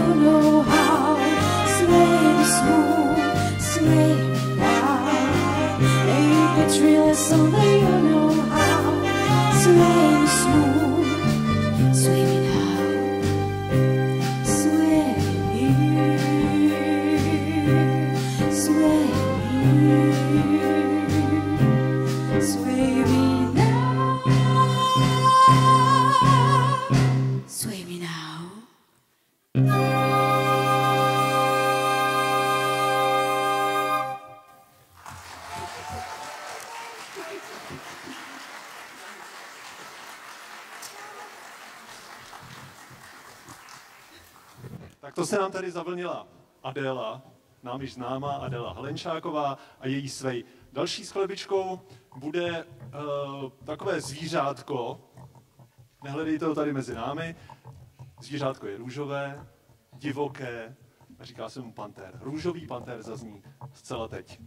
you know how. Sway me smooth, sway me now. Make it real, something you know how. Sway me smooth, sway me now. Sway me, sway me, sway me now. Sway me now. Tak to se nám tady zavlnila Adéla, nám již známá Adéla Halenčáková a její Svej. Další sklebičkou bude takové zvířátko, nehledejte ho tady mezi námi, zvířátko je růžové, divoké a říká se mu pantér. Růžový pantér zazní zcela teď.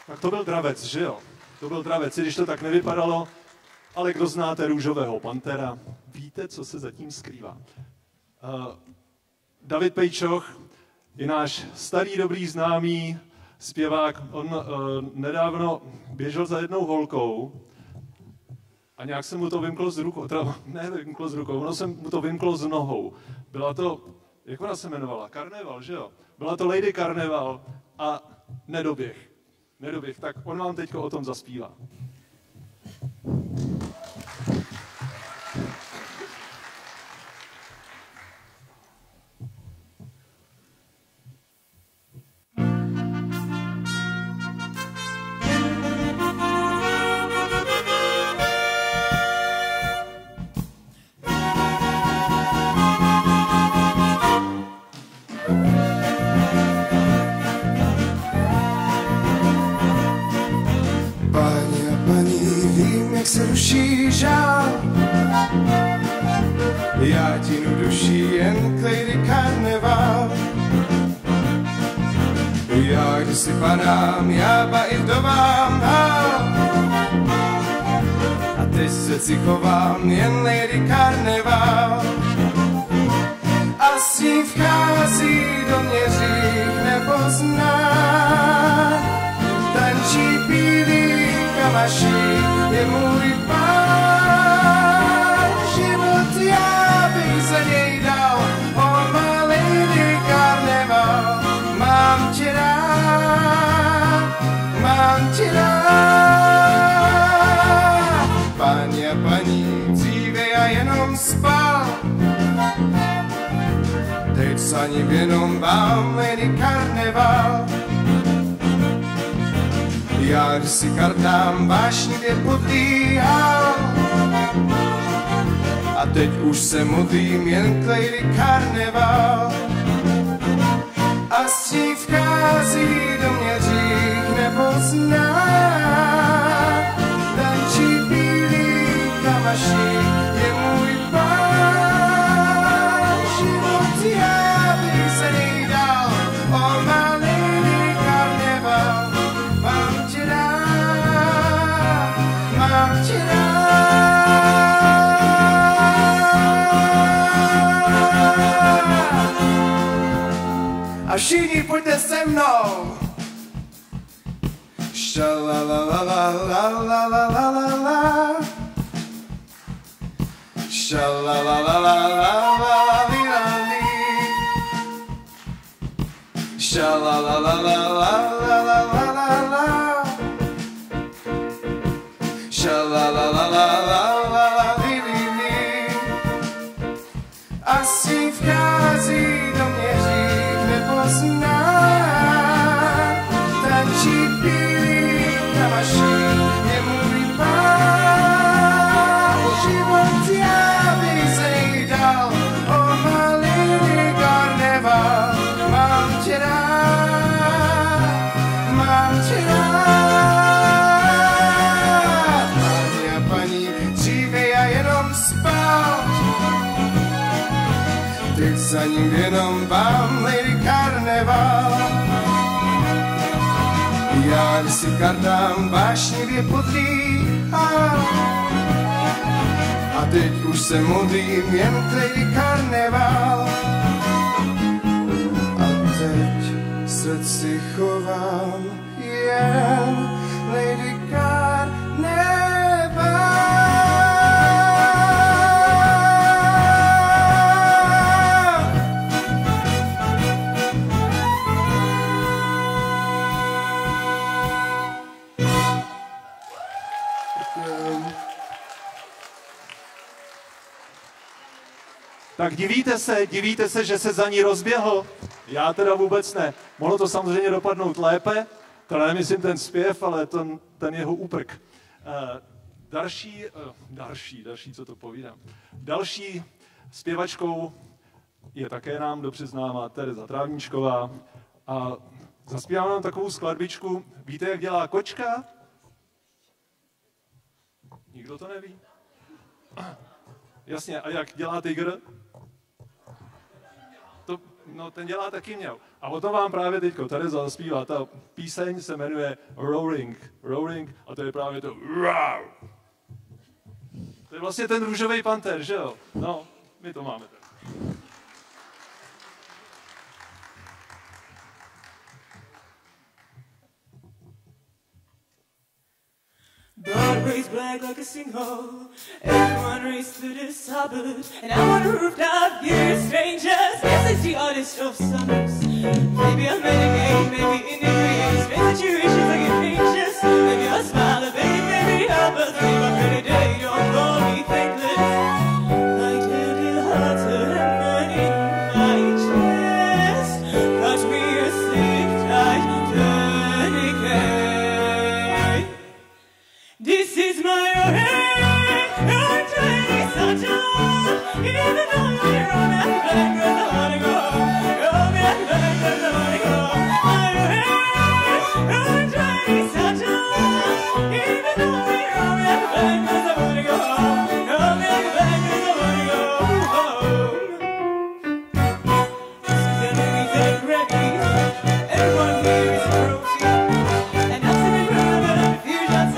Tak to byl Dravec, že jo? To byl Dravec, i když to tak nevypadalo, ale kdo znáte Růžového pantera, víte, co se zatím skrývá. David Pejčoch je náš starý dobrý známý zpěvák. On nedávno běžel za jednou holkou a nějak se mu to vymklo z rukou. Ne vymklo z rukou, ono se mu to vymklo z nohou. Byla to, jak ona se jmenovala? Karneval, že jo? Byla to Lady Karneval a nedoběh. Tak on vám teďko o tom zaspívá. Jak se ruší žál, já tinu duší jen k Lady Karneval. Já když si padám, já ba i vdovám hál, a teď se si chovám jen Lady Karneval. A s ní vchází do mě řích nepozná, tančí bílý kamaší, je můj pán. Život já bych za něj dal, oh my Lady Karneval. Mám tě rád, páni a paní, dříve já jenom spal, teď saním jenom vám, Lady Karneval. Já když si kartám vášnivě podlíhal, a teď už se modlím jen k Lady Karneval. A s ní vchází do mě řích nepozná, tančí bílý kamaší, je můj pán. Život já bych za něj dal, oh my Lady Karneval. Mám tě rád, mám tě rád. A všichni pojďte se mnou. Šalalalalalalalalalala, šalalalalalalalalalali, šalalalalalalalalalala, šalalalalalalalalalili. A s ní vchází do mě řích nepozná, tančí bílý kamaší, je můj pán. Život já bych za něj dal, oh my Lady Karneval. Mám tě rád, mám tě rád. Páni a paní, dříve já jenom spal, teď za ním jenom vám, Lady Karneval. Já když si kartám vášnivě podlíhal, a teď už se modlím jen k Lady Karneval. A teď v srdci chovám jen Lady Karneval. Tak divíte se, že se za ní rozběhl? Já teda vůbec ne. Mohlo to samozřejmě dopadnout lépe, teda nemyslím ten zpěv, ale ten jeho úprk. Další, co to povídám. Další zpěvačkou je také nám dobře známá Tereza Trávníčková a zaspívám nám takovou skladbičku. Víte, jak dělá kočka? Nikdo to neví? Jasně, a jak dělá tygr? No, ten dělá taky měl. A o tom vám právě teďko Tereza zaspívá. Ta píseň se jmenuje Roaring. Roaring a to je právě to roar. To je vlastně ten růžový panter, že jo? No, my to máme tak. Broadway's black like a sinkhole. Everyone raced through the suburbs, and I'm on a rooftop, you're strangers. Yes, it's the artist of summers. Maybe I'm medicated, maybe in degrees. Strange situations I get anxious. Maybe I'll smile a bit, maybe I'll believe I'm pretty day. Don't call me thankless. Like little hearts are hammering in my chest. Cut me a sick, tight tourniquet. This is my way, I'm trying such a even though you're on that black, I wanna go. You're that black, I wanna go. My way, I'm trying such a even though you're on that black, I wanna go. You're that black, I wanna go home. This is underneath the Grammys. Everyone here is a trophy, and I'm sitting around and I feel just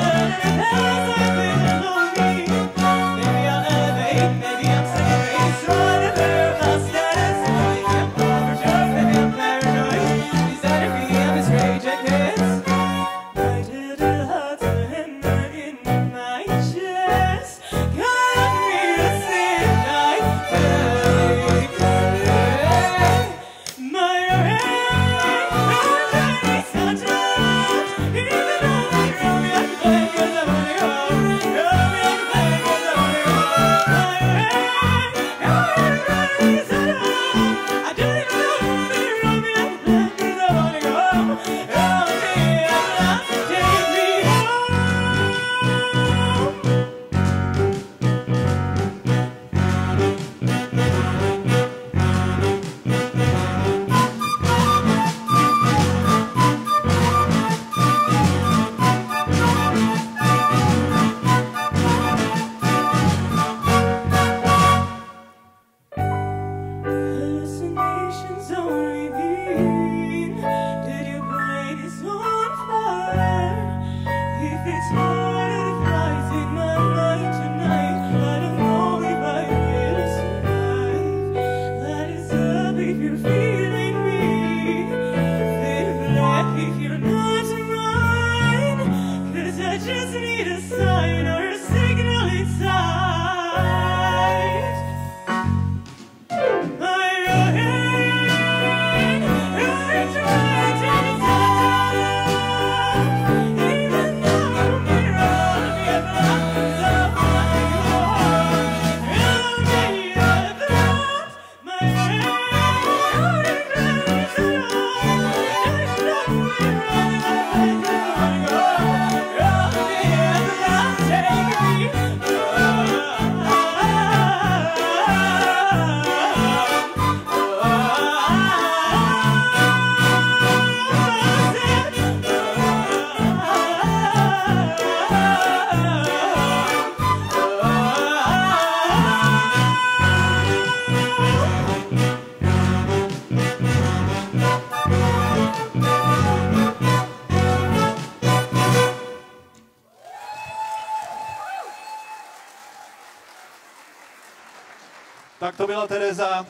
Tak to byla Tereza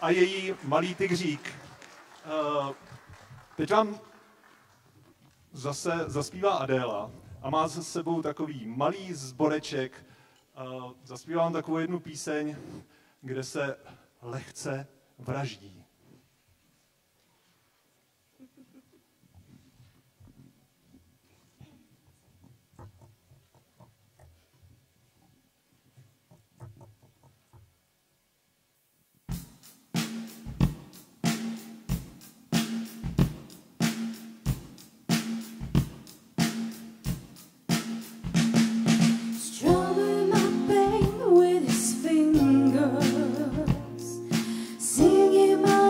a její malý tygřík. Teď vám zase zaspívá Adéla a má za sebou takový malý sboreček. Zaspívá vám takovou jednu píseň, kde se lehce vraždí. Strumming my pain with his fingers, singing my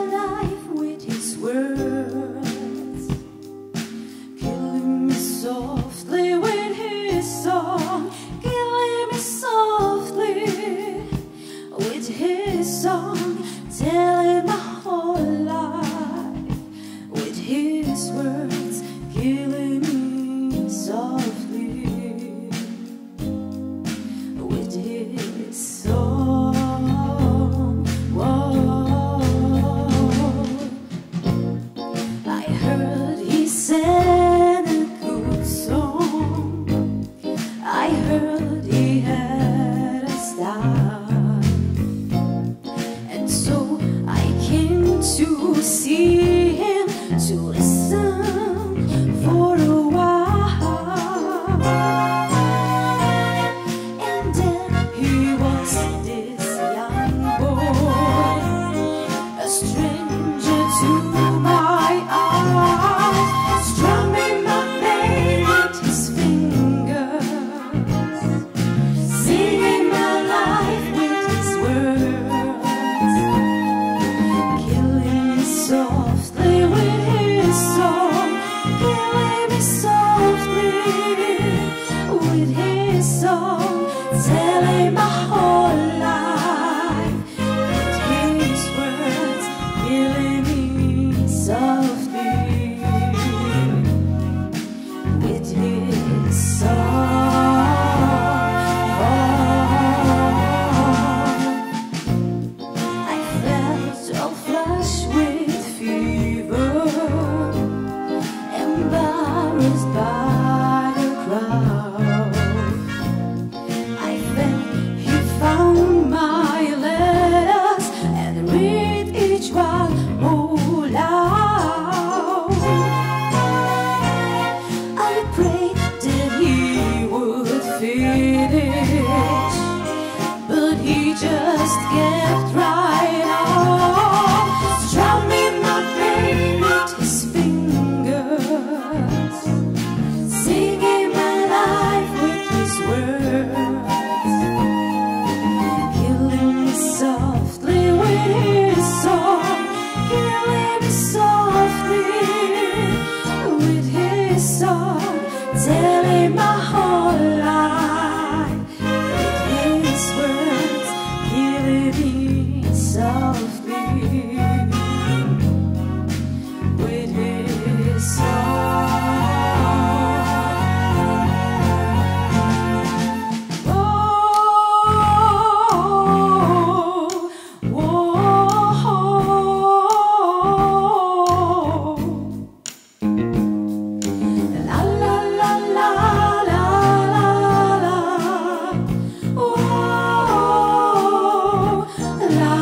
killing me softly with his song, telling my whole life with his words, killing me softly with his song. I felt all flushed with fever, embarrassed by the crowd. I felt he found my letters and read each one aloud. I prayed that he would finish, but he just kept right on, strumming my pain with his fingers, singing my life with his words, killing me softly with his song, killing me softly with his song, telling my whole life with his words, killing me softly with his song. Oh, oh, la la la la la la, oh, la,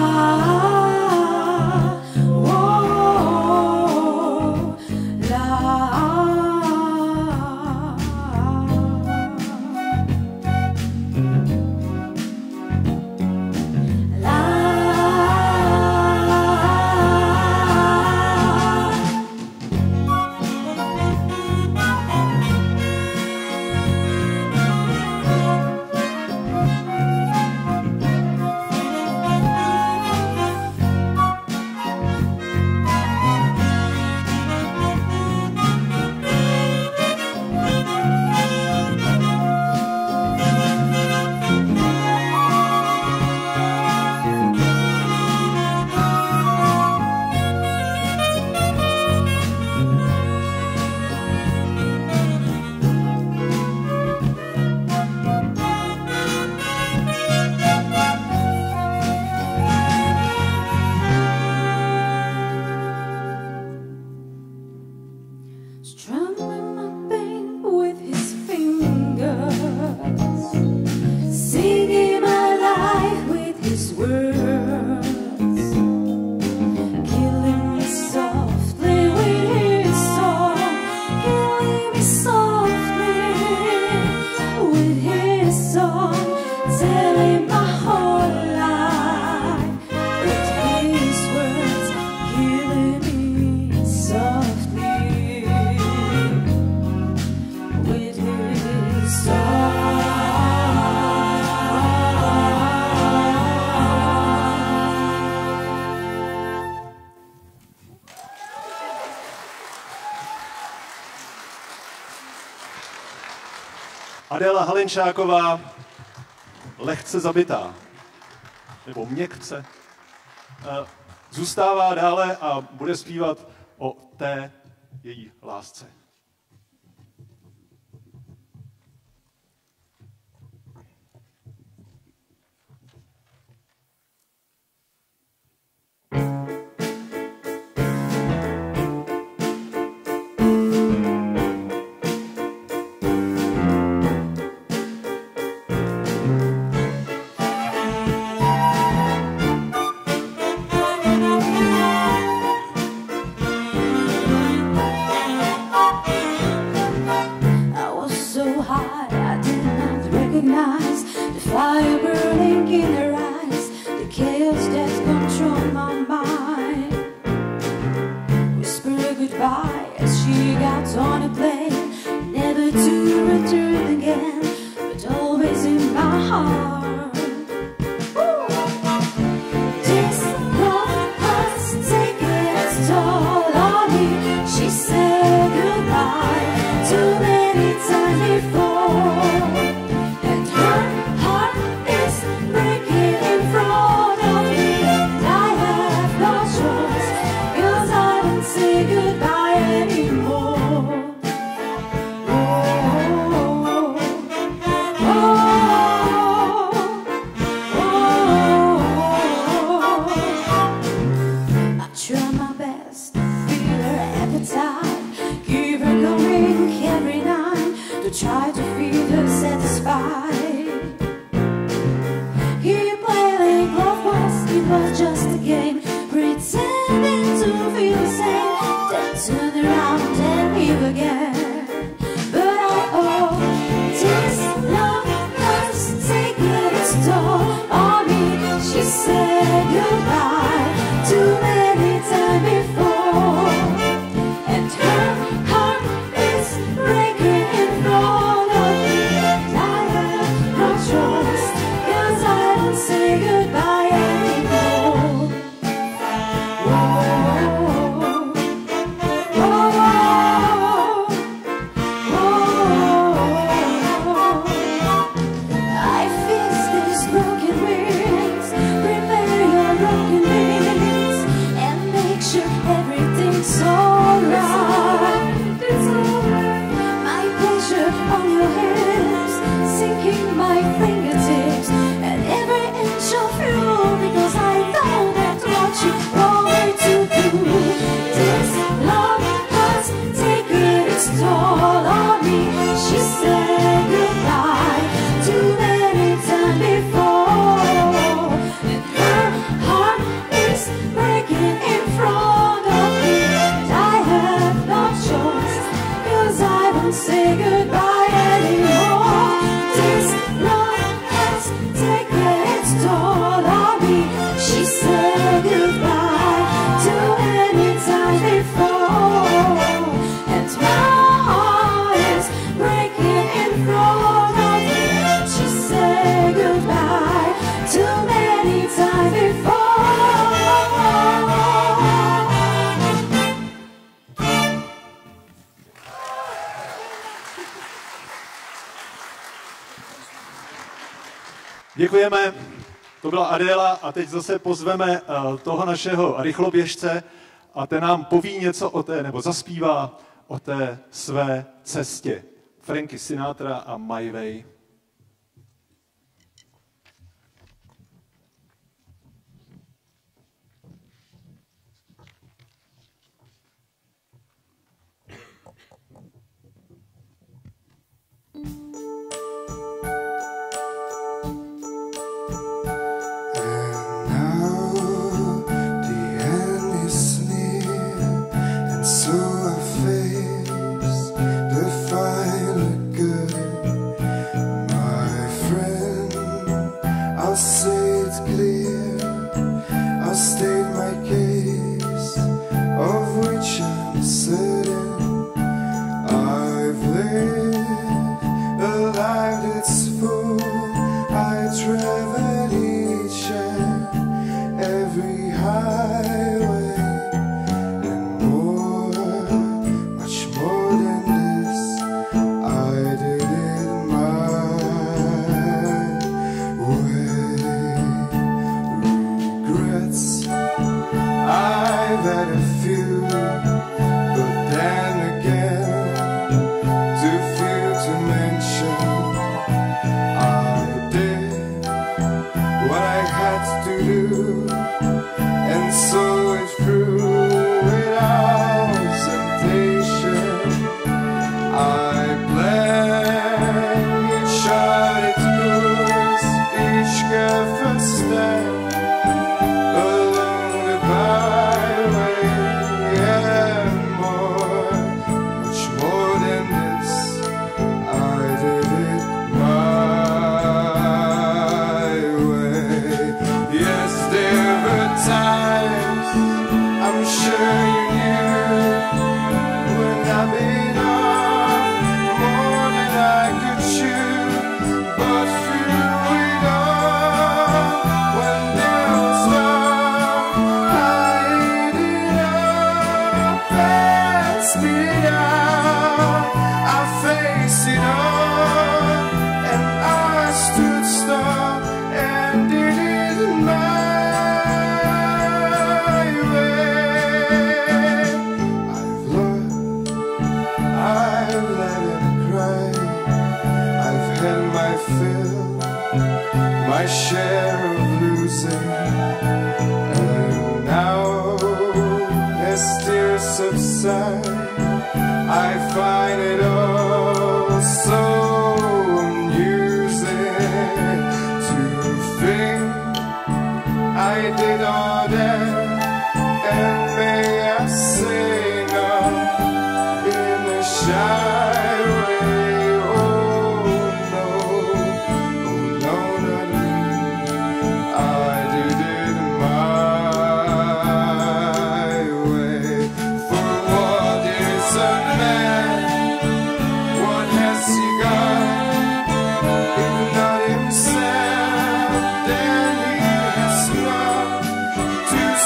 strumming my pain with his fingers, singing my life with his words, killing me softly with his song, killing me softly with his song, telling my whole life with his words, killing me softly with his song. Adéla Halenčáková, lehce zabitá, nebo měkce, zůstává dále a bude zpívat o té její lásce. stole on me. She said goodbye too many times before, and her heart is breaking in front of me. And I have no choice, 'cause I won't say goodbye anymore. This love has taken its toll on me. She said goodbye too many times before, and my heart is breaking in front of me. She said goodbye too many times before. Děkujeme, to byla Adéla a teď zase pozveme toho našeho rychloběžce a ten nám poví něco o té, nebo zaspívá o té své cestě. Frankie Sinatra a My Way. To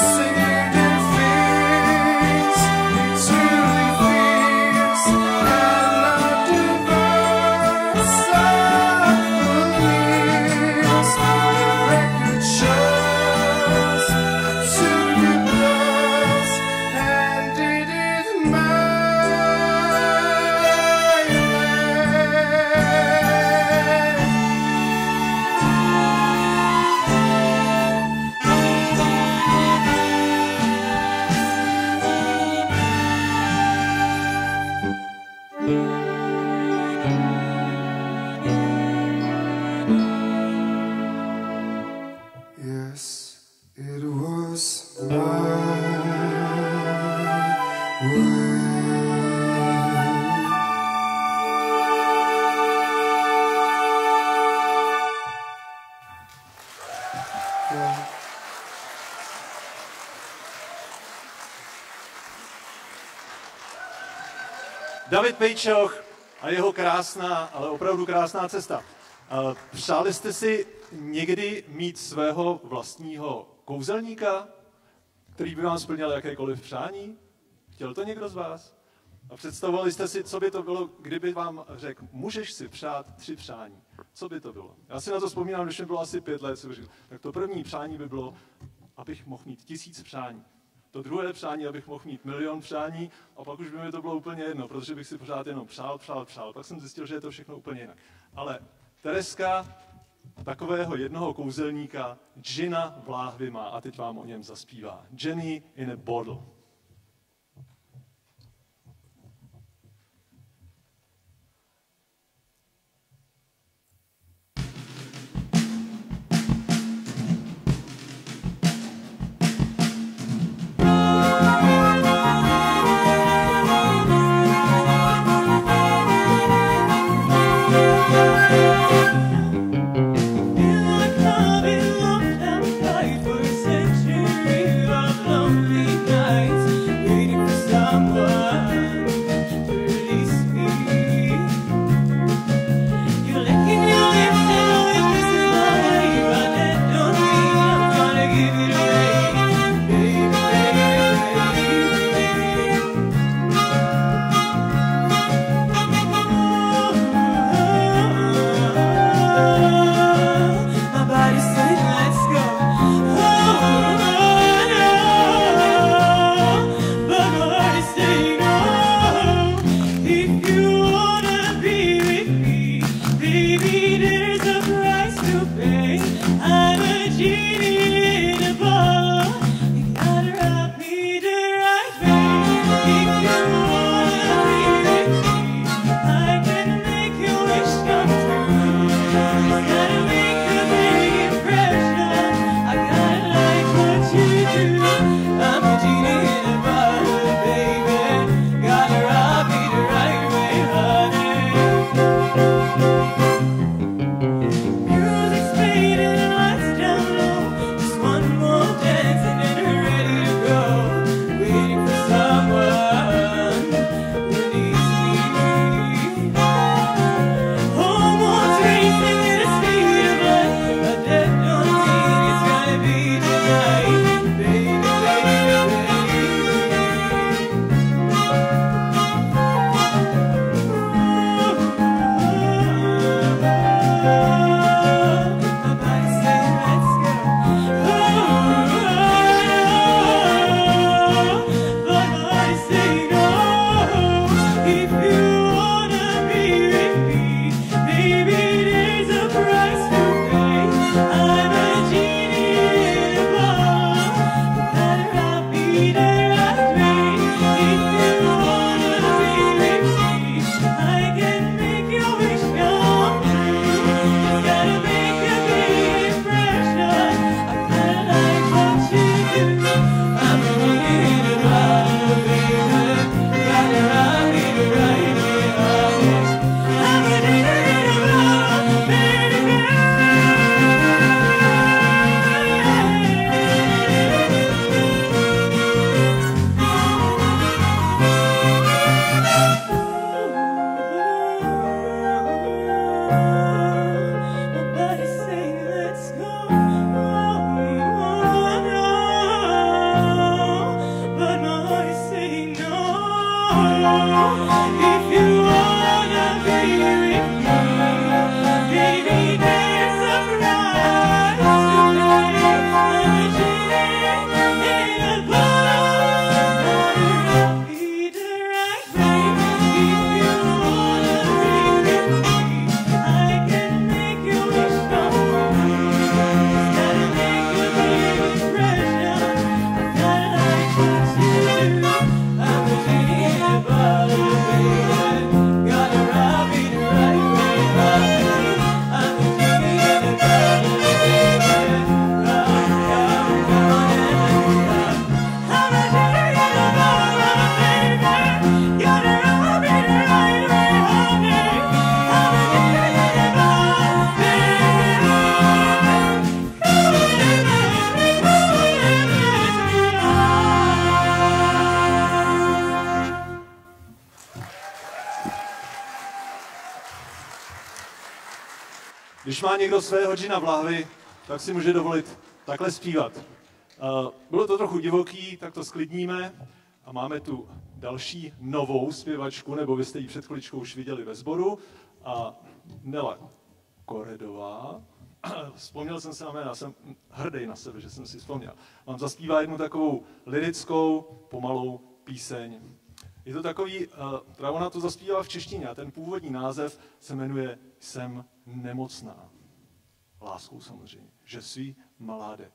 David Pejčoch a jeho krásná, ale opravdu krásná cesta. Přáli jste si někdy mít svého vlastního kouzelníka, který by vám splnil jakékoliv přání? Chtěl to někdo z vás? A představovali jste si, co by to bylo, kdyby vám řekl, můžeš si přát 3 přání. Co by to bylo? Já si na to vzpomínám, když mi bylo asi 5 let, tak to první přání by bylo, abych mohl mít 1000 přání. To druhé přání, abych mohl mít 1 000 000 přání, a pak už by mi to bylo úplně jedno, protože bych si pořád jenom přál. Pak jsem zjistil, že je to všechno úplně jinak. Ale Tereska takového jednoho kouzelníka, džina v láhvi má a teď vám o něm zaspívá. Jenny in a bottle. Nights. Když má někdo svého džina v lahvi, tak si může dovolit takhle zpívat. Bylo to trochu divoký, tak to sklidníme a máme tu další novou zpěvačku, nebo vy jste ji před chviličkou už viděli ve sboru, a Nela Koredová. Vzpomněl jsem se na jména, jsem hrdý na sebe, že jsem si vzpomněl. Vám zaspívá jednu takovou lyrickou, pomalou píseň. Je to takový, ona to zaspívá v češtině a ten původní název se jmenuje Jsem nemocná. Láskou samozřejmě. Je suis malade.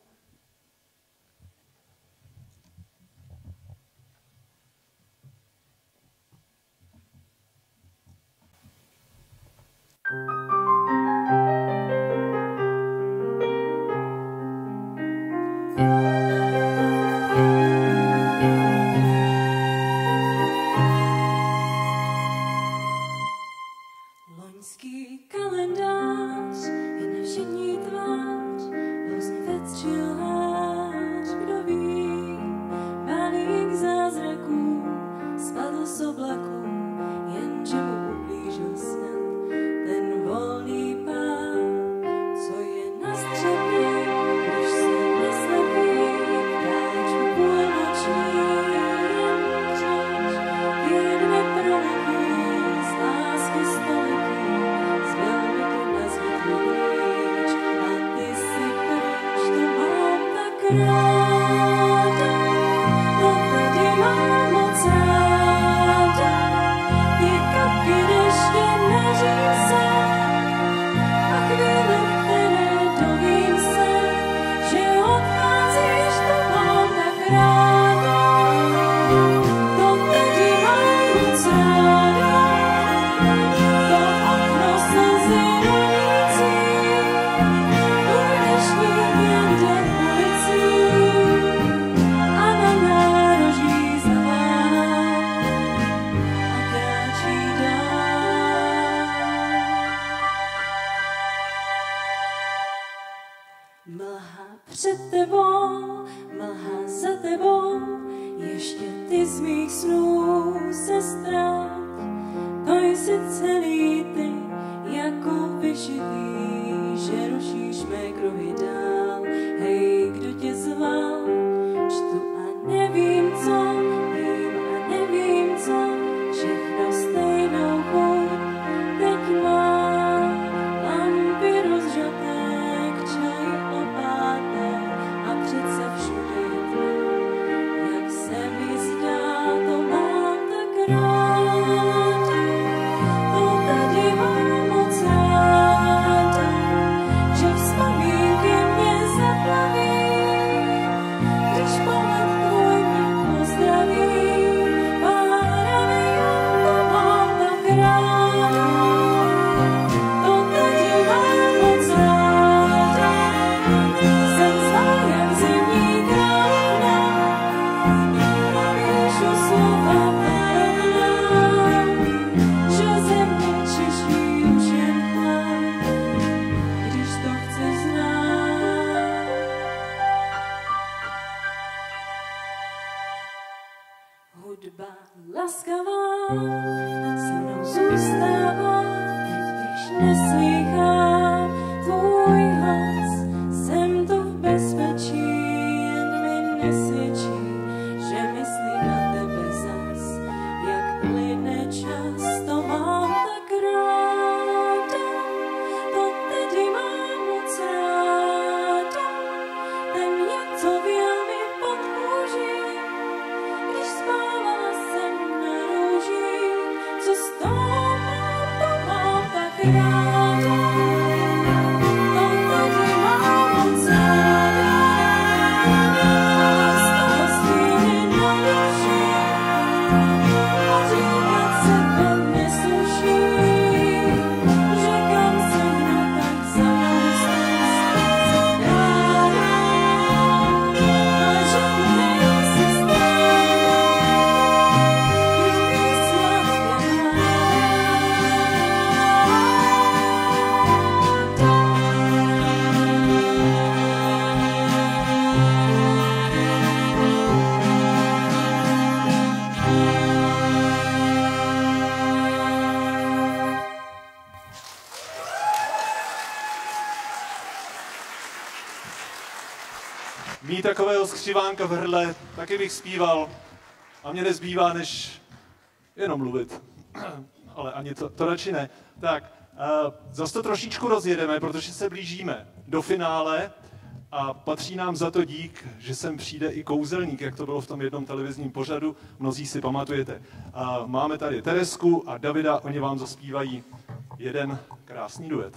Loňský kalendář je na všední tvář, hrozně vetřil hář, kdo ví, balík zázraků spadl z oblaků, jenže mu ublížil snad ten volný pár, co je na střepě, už se neslaví, dáč mu půl noční, jen křič, jedne proletí, z lásky století, zbyl mi tu na zvyklý klíč, a ty si proč to mám tak ráda, to tedy mám moc ráda, ty kapky deště na říse, a chvíle, které dovím se, že odcházíš, to mám tak ráda, to tedy mám moc ráda, to okno slzy ronící, budeš mít jinde ulicí, a na nároží zaváhá a kráčí dál. Mlha před tebou, mlha za tebou, ještě ty z mých snů se ztrať. To jsi celý ty, jako vyšitý, že rušíš mé kruhy dál. Hej, kdo tě zval, čtu a nevím co, vím a nevím co, všechno stejnou chuť teď má. Lampy rozžaté, k čaj opáté a přece všude je tma. Jak se mi zdá, to mám tak ráda, to tady mám moc ráda, že vzpomínky mě zaplaví, když pohled tvůj mě pozdraví. Páravion, to mám tak ráda, to tady mám moc ráda, jsem zlá jak zimní krajina, a píšu slova parovná, že země čiší už jen chlad, když to chci znát. Hudba laskavá se mnou zůstává, teď když neslýchám tvůj hlas, jsem tu v bezpečí, jen mi nesvědčí, že myslí na tebe zas, jak plyne čas, to mám tak ráda, to tedy mám moc ráda, ten co věl mi pod kůží, když spávala jsem na růži, co z toho mám, to mám tak ráda, to tedy mám moc ráda, a z toho stíny na duši, a říkat se pak nesluší, že kam se mnou tak za mnou zkus ráda, a že tu nejsi stejná, když výsledkem má. mít takového skřivánka v hrdle, taky bych zpíval a mě nezbývá, než jenom mluvit. Ale ani to radši ne. Tak, zase to trošičku rozjedeme, protože se blížíme do finále a patří nám za to dík, že sem přijde i kouzelník, jak to bylo v tom jednom televizním pořadu, mnozí si pamatujete. Máme tady Teresku a Davida, oni vám zaspívají jeden krásný duet.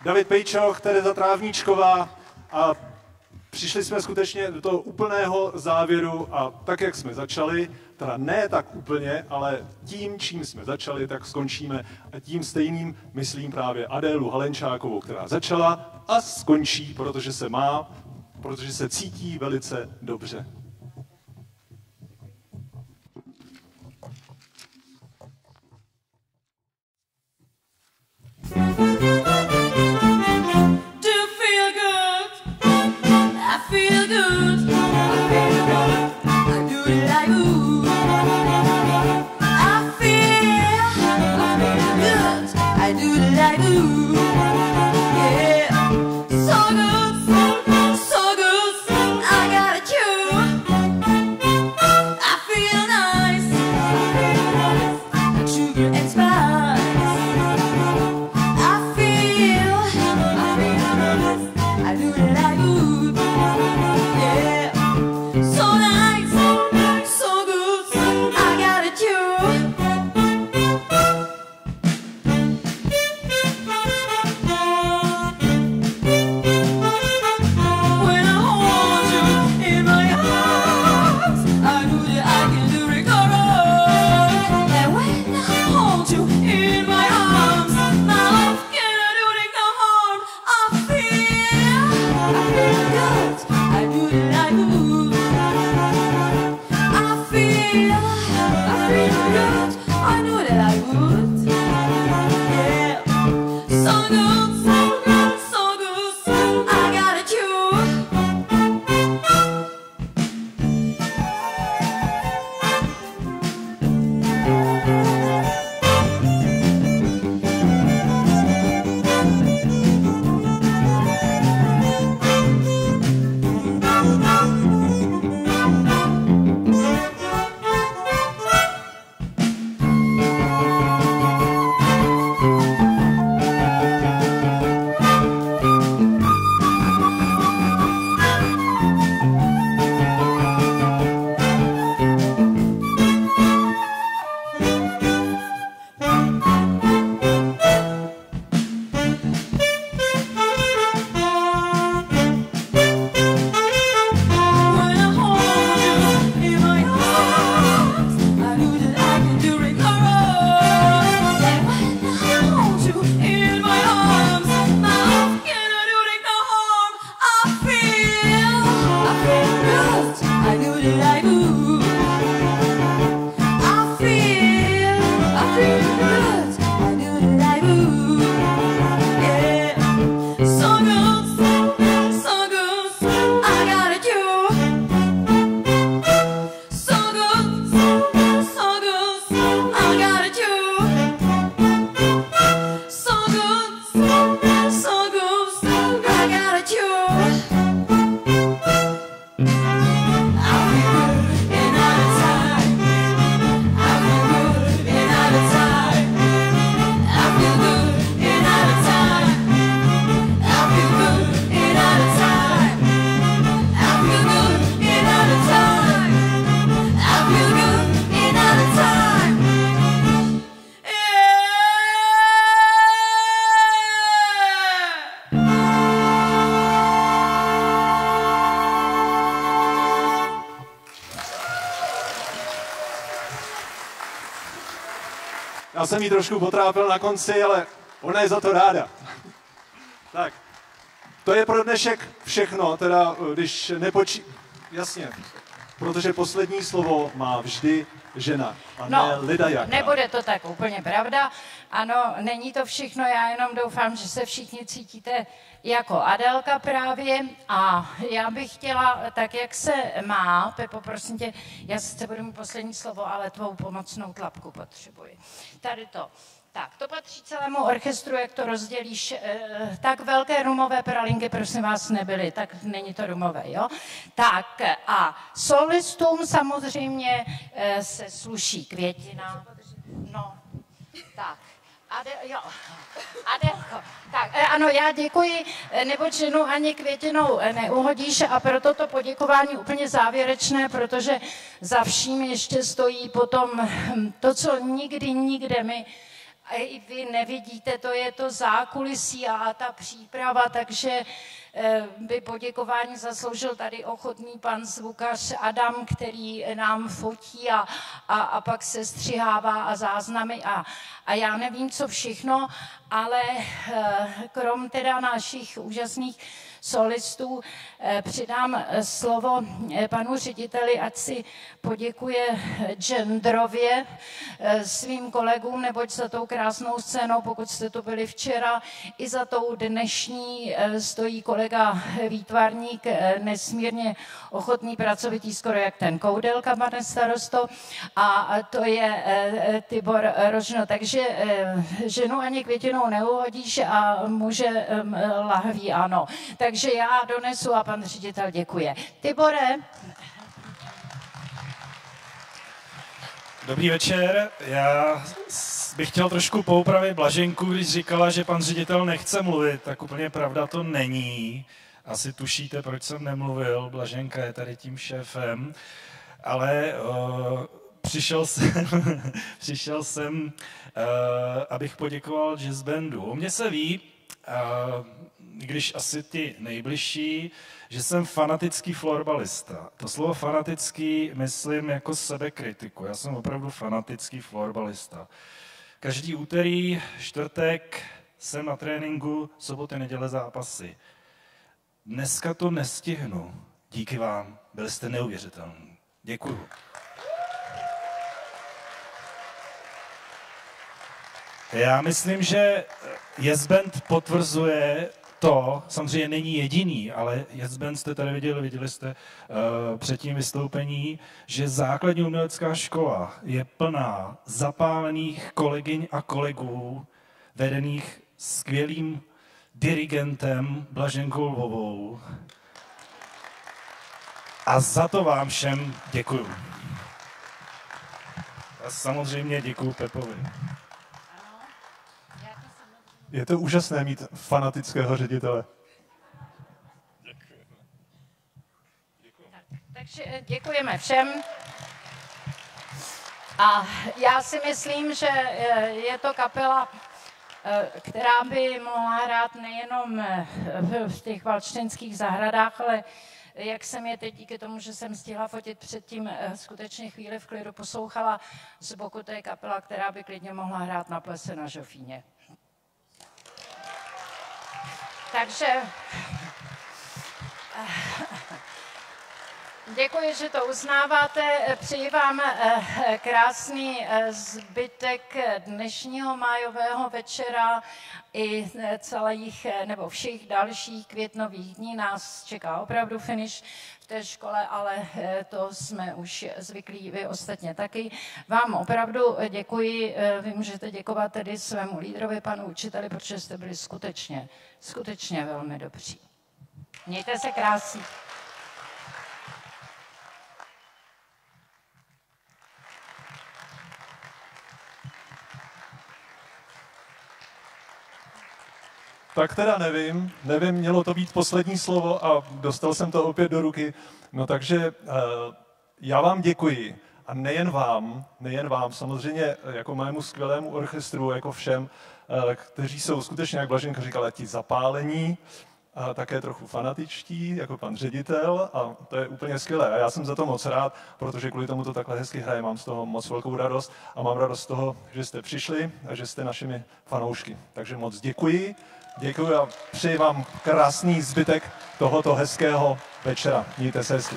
David Pejčoch, Tereza Trávníčková a přišli jsme skutečně do toho úplného závěru a tak, jak jsme začali, teda ne tak úplně, ale tím, čím jsme začali, tak skončíme a tím stejným myslím právě Adélu Halenčákovou, která začala a skončí, protože se cítí velice dobře. Feel good, I do it like ooh. I feel good, I do it like ooh. Yeah, so good, so good, I got a cure. I feel nice, sugar and spice. I feel I do it like ooh. So nice, so good, I got feel good. I knew that I would. Yeah, so good, so good, so good, so I got a cure. Já jsem jí trošku potrápil na konci, ale ona je za to ráda. Tak, to je pro dnešek všechno, teda když jasně, protože poslední slovo má vždy žena, a ne Lida Jaká. Nebude to tak úplně pravda. Ano, není to všechno, já jenom doufám, že se všichni cítíte jako Adélka právě a já bych chtěla, tak jak se má, Pepo, prosím tě, já sice budu mít poslední slovo, ale tvou pomocnou tlapku potřebuji. Tady to. Tak, to patří celému orchestru, jak to rozdělíš. Tak velké rumové pralinky, prosím vás, nebyly, tak není to rumové, jo? Tak a solistům samozřejmě se sluší Květina. No, tak. Adélko. Tak, ano, já děkuji, neboť ženu ani Květinou neuhodíš a proto to poděkování úplně závěrečné, protože za vším ještě stojí potom to, co nikde my i vy nevidíte, to je to zákulisí a ta příprava, takže by poděkování zasloužil tady ochotný pan zvukař Adam, který nám fotí a pak se střihává a záznamy a já nevím, co všechno, ale krom teda našich úžasných solistů přidám slovo panu řediteli, ať si poděkuje genderově svým kolegům, neboť za tou krásnou scénou, pokud jste to byli včera, i za tou dnešní stojí kolega výtvarník, nesmírně ochotný, pracovitý, skoro jak ten Koudelka, pane starosto, a to je Tibor Rožno. Takže ženu ani Květinou neuhodíš a muže lahví ano. Takže já donesu a pan ředitel děkuje. Tibore. Dobrý večer, já bych chtěl trošku poupravit Blaženku, když říkala, že pan ředitel nechce mluvit, tak úplně pravda to není. Asi tušíte, proč jsem nemluvil, Blaženka je tady tím šéfem, ale přišel jsem, abych poděkoval jazz bandu. O mně se ví, když asi ti nejbližší, že jsem fanatický florbalista. To slovo fanatický myslím jako sebekritiku. Já jsem opravdu fanatický florbalista. Každý úterý, čtvrtek jsem na tréninku, soboty, neděle zápasy. Dneska to nestihnu. Díky vám, byli jste neuvěřitelní. Děkuju. Já myslím, že Yes Band potvrzuje to, samozřejmě není jediný, ale Yes Band jste tady viděli jste před tím vystoupení, že základní umělecká škola je plná zapálených kolegyň a kolegů, vedených skvělým dirigentem Blaženkou Lvovou. A za to vám všem děkuju. A samozřejmě děkuju Pepovi. Je to úžasné mít fanatického ředitele. Takže děkujeme všem. A já si myslím, že je to kapela, která by mohla hrát nejenom v těch valčtenských zahradách, ale jak jsem je teď díky tomu, že jsem stihla fotit předtím, skutečně chvíli v klidu poslouchala z boku té kapela, která by klidně mohla hrát na plese na Žofíně. Takže děkuji, že to uznáváte. Přeji vám krásný zbytek dnešního májového večera i celých nebo všech dalších květnových dní. Nás čeká opravdu finish v té škole, ale to jsme už zvyklí, vy ostatně taky. Vám opravdu děkuji. Vy můžete děkovat tedy svému lídrovi, panu učiteli, protože jste byli skutečně velmi dobří. Mějte se krásně. Tak teda nevím, mělo to být poslední slovo a dostal jsem to opět do ruky. No takže já vám děkuji a nejen vám, samozřejmě jako mému skvělému orchestru, jako všem, kteří jsou skutečně, jak Blaženka říkala, ti zapálení, a také trochu fanatičtí, jako pan ředitel, a to je úplně skvělé. A já jsem za to moc rád, protože kvůli tomu to takhle hezky hraje, mám z toho moc velkou radost a mám radost z toho, že jste přišli a že jste našimi fanoušky. Takže moc děkuji a přeji vám krásný zbytek tohoto hezkého večera. Mějte se hezky.